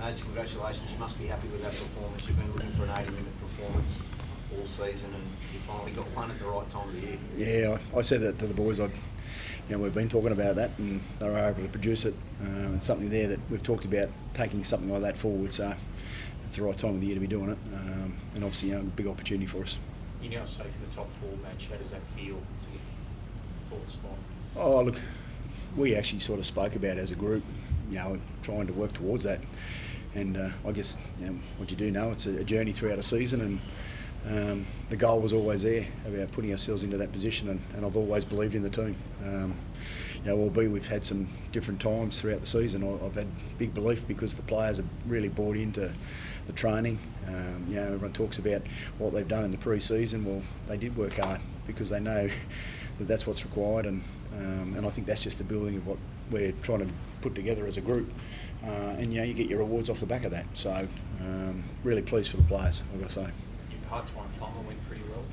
Mads, congratulations. You must be happy with that performance. You've been looking for an 80-minute performance all season, and you finally got one at the right time of the year. Yeah, I said that to the boys. We've been talking about that, and they were able to produce it. It's something there that we've talked about, taking something like that forward. So it's the right time of the year to be doing it, and obviously, a big opportunity for us. You're now safe in the top 4 match. How does that feel to get fourth spot? Oh, look, we actually sort of spoke about as a group, trying to work towards that. And I guess what you do know, it's a journey throughout a season, and the goal was always there about putting ourselves into that position. And I've always believed in the team. Albeit we've had some different times throughout the season, I've had big belief because the players have really bought into the training. Everyone talks about what they've done in the pre-season. Well, they did work hard because they know that that's what's required, and I think that's just the building of what we're trying to put together as a group. And you get your rewards off the back of that. So really pleased for the players, I've got to say. His hard-time Palmer went pretty well.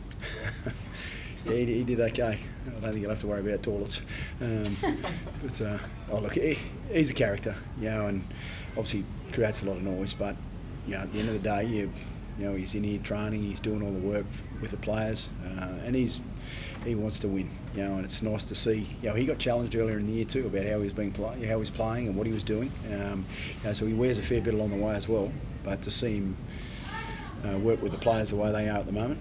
Yeah, he did okay. I don't think you'll have to worry about toilets. Look, he's a character, and obviously creates a lot of noise. But at the end of the day, he's in here training. He's doing all the work with the players, and he wants to win. And it's nice to see. He got challenged earlier in the year too about how he was playing and what he was doing. So he wears a fair bit along the way as well. But to see him work with the players the way they are at the moment,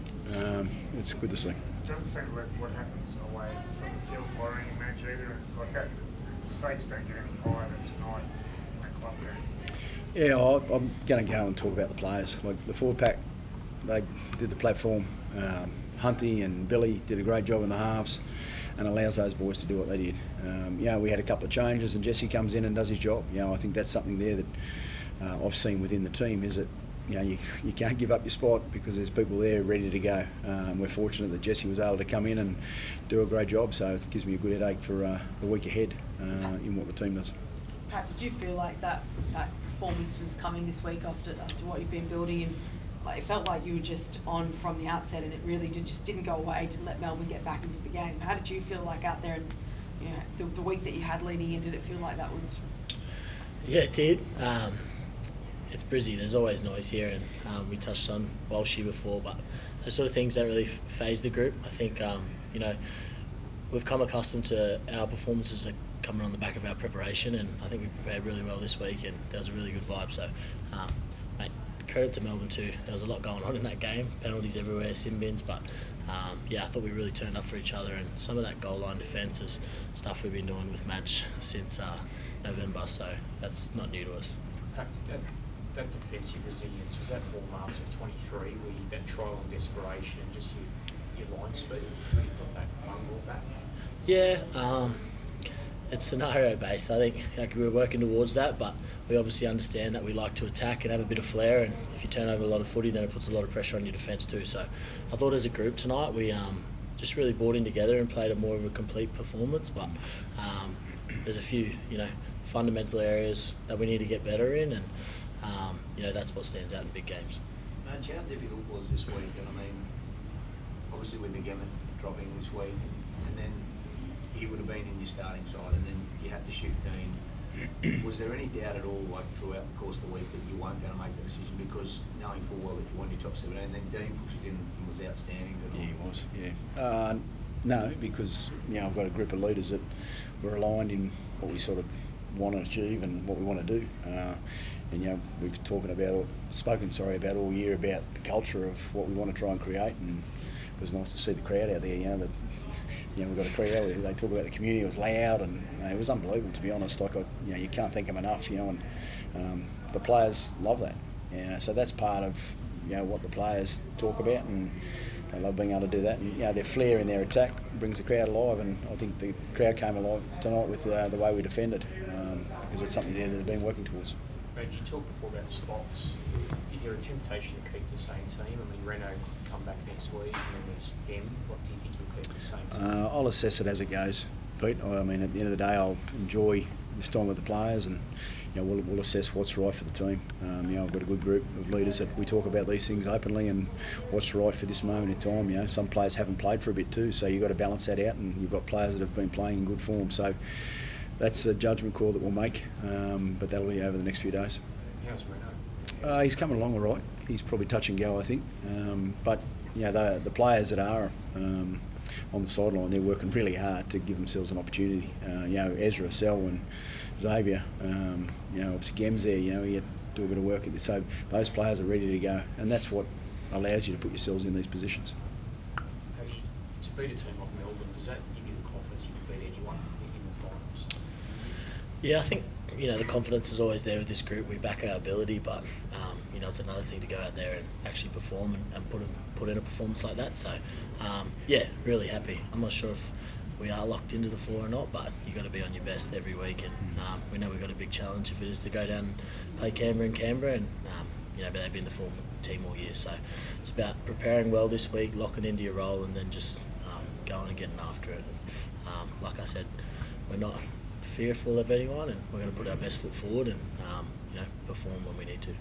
it's good to see. It doesn't seem like what happens away from the field worrying a match either. Like that, the stakes don't get any higher than tonight in that club game. Yeah, I'm going to go and talk about the players. Like the forward pack, they did the platform. Hunty and Billy did a great job in the halves, and allows those boys to do what they did. We had a couple of changes, and Jesse comes in and does his job. I think that's something there that I've seen within the team, is that you can't give up your spot because there's people there ready to go. We're fortunate that Jesse was able to come in and do a great job, so it gives me a good headache for the week ahead in what the team does. Pat, did you feel like that performance was coming this week after what you've been building, and it felt like you were just on from the outset, and it really just didn't go away to let Melbourne get back into the game? How did you feel like out there, and the week that you had leading in, did it feel like that was? Yeah, it did. It's Brizzy, there's always noise here, and we touched on Walshy before, but those sort of things don't really phase the group. I think we've come accustomed to our performances coming on the back of our preparation, and I think we prepared really well this week, and there was a really good vibe. So, mate, credit to Melbourne too. There was a lot going on in that game, penalties everywhere, sin bins, but I thought we really turned up for each other, and some of that goal line defence is stuff we've been doing with Madge since November, so that's not new to us. That defensive resilience, was that hallmarks of 23, where that trial and desperation and just your line speed? You got that bundle back? Yeah, it's scenario based. I think we're working towards that, but we obviously understand that we like to attack and have a bit of flair, and if you turn over a lot of footy, then it puts a lot of pressure on your defence too. So I thought as a group tonight we just really bought in together and played a more of a complete performance, but there's a few fundamental areas that we need to get better in, and that's what stands out in big games. Madge, how difficult was this week? And I mean, obviously with the Gemmett dropping this week, and then he would have been in your starting side, and then you had to shift Dean. Was there any doubt at all, throughout the course of the week, that you weren't going to make the decision, because knowing full well that you won your top 17, and then Dean pushes in and was outstanding tonight? Yeah, he was. Yeah. No, because I've got a group of leaders that were aligned in what we sort of want to achieve and what we want to do. And we've spoken about all year about the culture of what we want to try and create, and it was nice to see the crowd out there. We've got a crowd. They talk about the community. It was loud, and it was unbelievable, to be honest. You can't thank them enough. And the players love that. So that's part of what the players talk about, and they love being able to do that. And their flair in their attack brings the crowd alive, and I think the crowd came alive tonight with the way we defended, because it's something there that they've been working towards. Brad, you talked before about spots. Is there a temptation to keep the same team? I mean, Reno can come back next week, and then there's M. What do you think you'll keep the same team? I'll assess it as it goes, Pete. I mean, at the end of the day, I'll enjoy this time with the players, and we'll assess what's right for the team. I've got a good group of leaders that we talk about these things openly, and what's right for this moment in time. Some players haven't played for a bit too, so you've got to balance that out, and you've got players that have been playing in good form. So that's a judgment call that we'll make, but that'll be over the next few days. How's Reno? He's coming along all right. He's probably touch and go, I think. But the players that are on the sideline, they're working really hard to give themselves an opportunity. Ezra, Sel, and Xavier. Obviously Gem's there. He had to do a bit of work at this. So those players are ready to go, and that's what allows you to put yourselves in these positions. To beat a team like Melbourne, does that give you the confidence you can beat anyone in the finals? Yeah, I think the confidence is always there with this group. We back our ability, but it's another thing to go out there and actually perform and put in a performance like that. So really happy. I'm not sure if we are locked into the 4 or not, but you got to be on your best every week, and we know we've got a big challenge if it is to go down and play Canberra, and but they've been the form team all year. So it's about preparing well this week, locking into your role, and then just going and getting after it. And, like I said, we're not fearful of anyone, and we're going to put our best foot forward and perform when we need to.